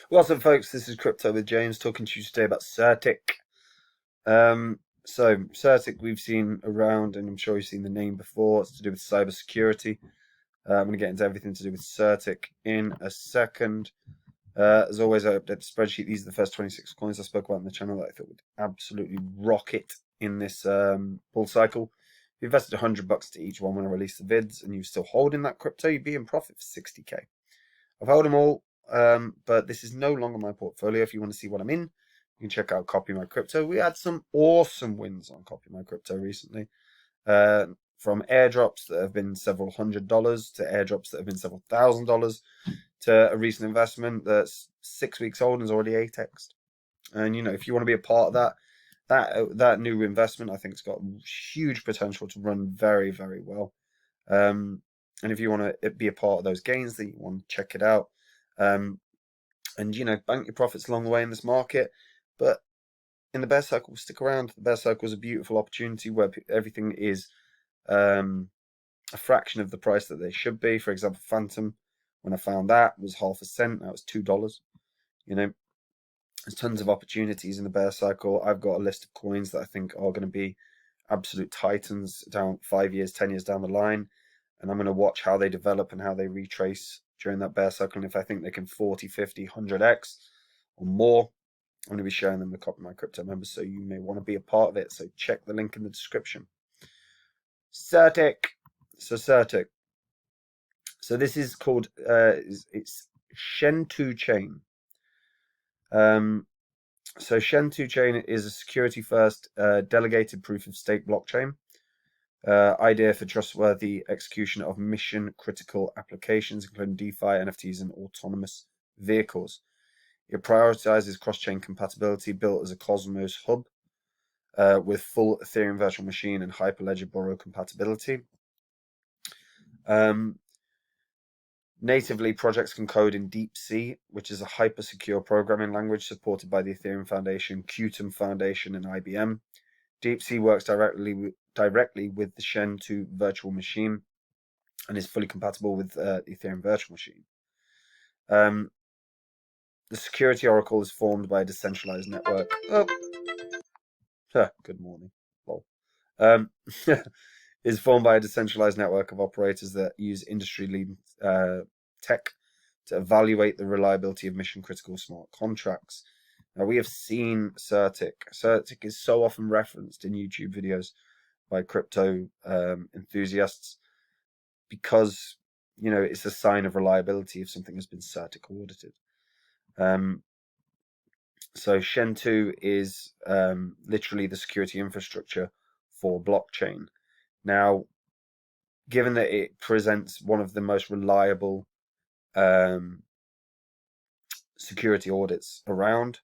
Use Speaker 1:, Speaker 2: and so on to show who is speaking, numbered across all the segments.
Speaker 1: What's up, folks? This is Crypto with James talking to you today about Certik. So Certik we've seen around, and I'm sure you've seen the name before. It's to do with cybersecurity. I'm going to get into everything to do with Certik in a second. As always, I update the spreadsheet. These are the first 26 coins I spoke about on the channel that I thought would absolutely rocket in this bull cycle. If you invested $100 to each one when I release the vids, and you're still holding that crypto, you'd be in profit for 60k. I've held them all, but this is no longer my portfolio. If you want to see what I'm in, you can check out Copy My Crypto. We had some awesome wins on Copy My Crypto recently, from airdrops that have been several $100s to airdrops that have been several $1,000s to a recent investment that's 6 weeks old and is already 8x'd. And if you want to be a part of that new investment, I think it's got huge potential to run very, very well. And if you want to be a part of those gains, then you want to check it out. And bank your profits along the way in this market. But in the bear cycle, stick around. The bear cycle is a beautiful opportunity where everything is a fraction of the price that they should be. For example, Phantom, when I found that, was half a cent. That was $2. There's tons of opportunities in the bear cycle. I've got a list of coins that I think are going to be absolute titans down 5 years, 10 years down the line. And I'm going to watch how they develop and how they retrace during that bear cycle. And if I think they can 40, 50, 100x or more, I'm going to be sharing them with Copy My Crypto members. So you may want to be a part of it. So check the link in the description. Certik. So Certik. So this is called, it's Shentu chain. So Shentu chain is a security first delegated proof of stake blockchain. Idea for trustworthy execution of mission critical applications, including DeFi, NFTs, and autonomous vehicles. It prioritizes cross-chain compatibility, built as a Cosmos hub with full Ethereum virtual machine and Hyperledger Borrow compatibility. Natively, projects can code in DeepC, which is a hyper-secure programming language supported by the Ethereum Foundation, Qtum Foundation, and IBM. DeepC works directly with the Shentu virtual machine and is fully compatible with the Ethereum virtual machine. The security oracle is formed by a decentralized network. Oh, good morning. Is formed by a decentralized network of operators that use industry-leading tech to evaluate the reliability of mission-critical smart contracts. Now, we have seen Certik. Certik is so often referenced in YouTube videos by crypto enthusiasts because, it's a sign of reliability if something has been Certik audited. So Shentu is literally the security infrastructure for blockchain. Now, given that it presents one of the most reliable security audits around,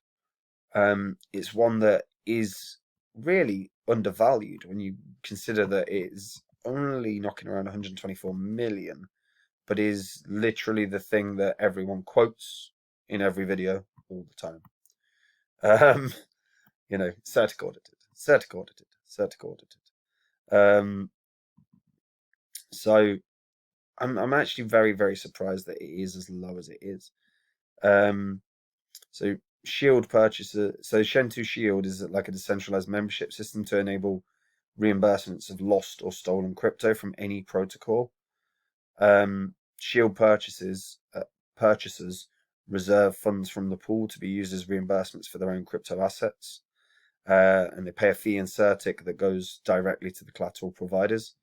Speaker 1: it's one that is really undervalued when you consider that it is only knocking around 124 million, but is literally the thing that everyone quotes in every video all the time. Certik audited, Certik audited, Certik audited. So I'm actually very, very surprised that it is as low as it is. So Shield purchaser, so Shentu Shield is like a decentralized membership system to enable reimbursements of lost or stolen crypto from any protocol. Shield purchasers reserve funds from the pool to be used as reimbursements for their own crypto assets, and they pay a fee in Certik that goes directly to the collateral providers.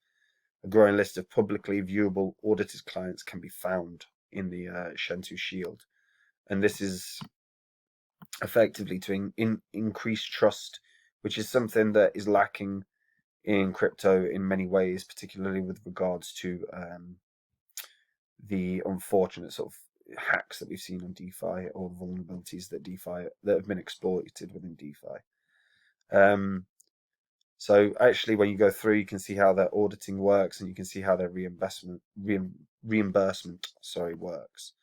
Speaker 1: A growing list of publicly viewable audited clients can be found in the Shentu Shield, and this is effectively to increase trust, which is something that is lacking in crypto in many ways, particularly with regards to the unfortunate sort of hacks that we've seen on DeFi or vulnerabilities that have been exploited within DeFi. So actually, when you go through, you can see how their auditing works, and you can see how their reimbursement works.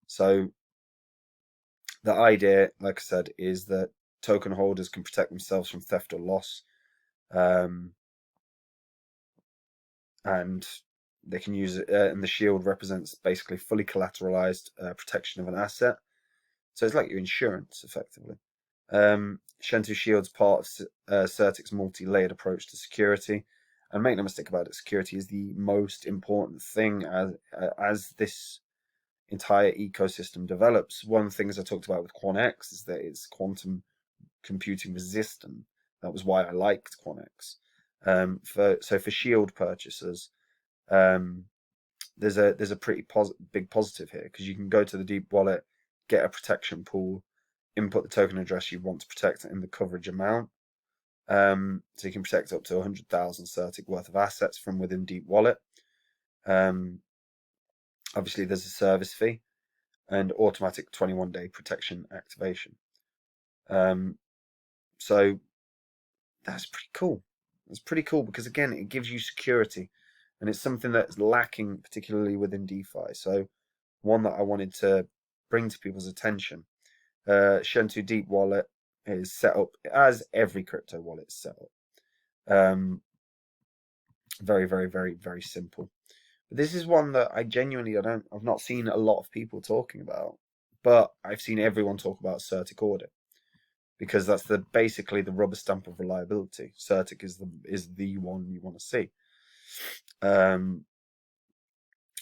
Speaker 1: So the idea, like I said, is that token holders can protect themselves from theft or loss, and they can use it, and the shield represents basically fully collateralized protection of an asset. So it's like your insurance, effectively. Shentu Shield's part of Certik's multi-layered approach to security. And make no mistake about it, security is the most important thing as this entire ecosystem develops. One of the things I talked about with QuantX is that it's quantum computing resistant. That was why I liked QuantX. So for Shield purchasers, there's a pretty big positive here, because you can go to the deep wallet, get a protection pool, input the token address you want to protect and the coverage amount. So you can protect up to 100,000 Certik worth of assets from within deep wallet. Obviously, there's a service fee and automatic 21-day protection activation. So that's pretty cool. It's pretty cool because, again, it gives you security, and it's something that's lacking, particularly within DeFi. So one that I wanted to bring to people's attention. Shentu Deep Wallet is set up as every crypto wallet is set up. Very, very, very, very simple. But this is one that I've not seen a lot of people talking about, but I've seen everyone talk about Certik Audit, because that's basically the rubber stamp of reliability. Certik is the one you want to see.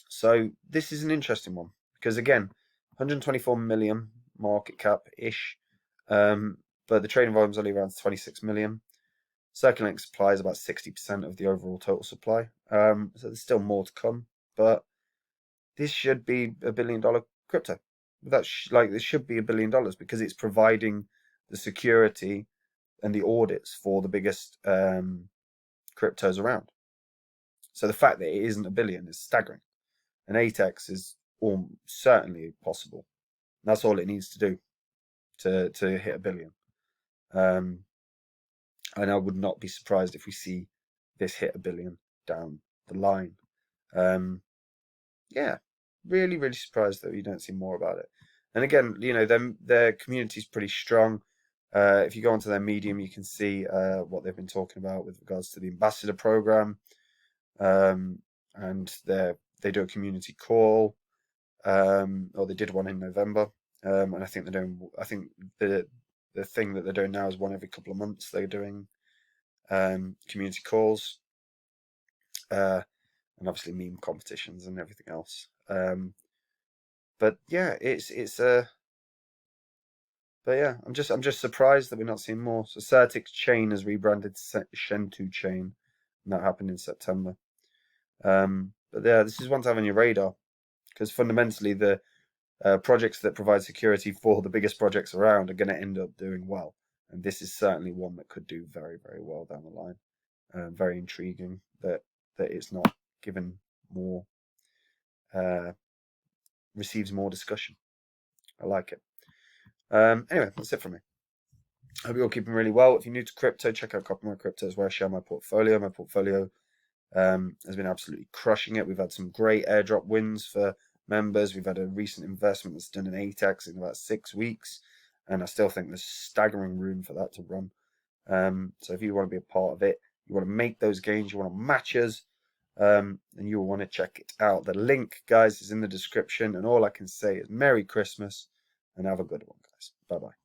Speaker 1: So this is an interesting one, because again, 124 million market cap ish, but the trading volume is only around 26 million. Circulating supply is about 60% of the overall total supply. So there's still more to come, but this should be $1 billion crypto. This should be $1 billion, because it's providing the security and the audits for the biggest cryptos around. So the fact that it isn't $1 billion is staggering. And 8x is certainly possible. That's all it needs to do to hit $1 billion. And I would not be surprised if we see this hit $1 billion down the line. Yeah, really, really surprised that we don't see more about it. And again, their community is pretty strong. If you go onto their Medium, you can see what they've been talking about with regards to the ambassador program, and they do a community call, or they did one in November, and I think the thing that they're doing now is one every couple of months. They're doing community calls, and obviously meme competitions and everything else. But yeah, but yeah, I'm just surprised that we're not seeing more. So Certik's chain has rebranded Shentu chain, and that happened in September. But yeah, this is one to have on your radar, because fundamentally the projects that provide security for the biggest projects around are going to end up doing well, and this is certainly one that could do very, very well down the line. Very intriguing that it's not given more, receives more discussion. I like it. Anyway, that's it from me. I hope you're all keeping really well. If you're new to crypto, check out Copy My Cryptos, where I share my portfolio. My portfolio has been absolutely crushing it. We've had some great airdrop wins for members. We've had a recent investment that's done an 8x in about 6 weeks, and I still think there's staggering room for that to run. So if you want to be a part of it, you want to make those gains, you want to match us, and you'll want to check it out. The link, guys, is in the description, and all I can say is Merry Christmas and have a good one, guys. Bye-bye.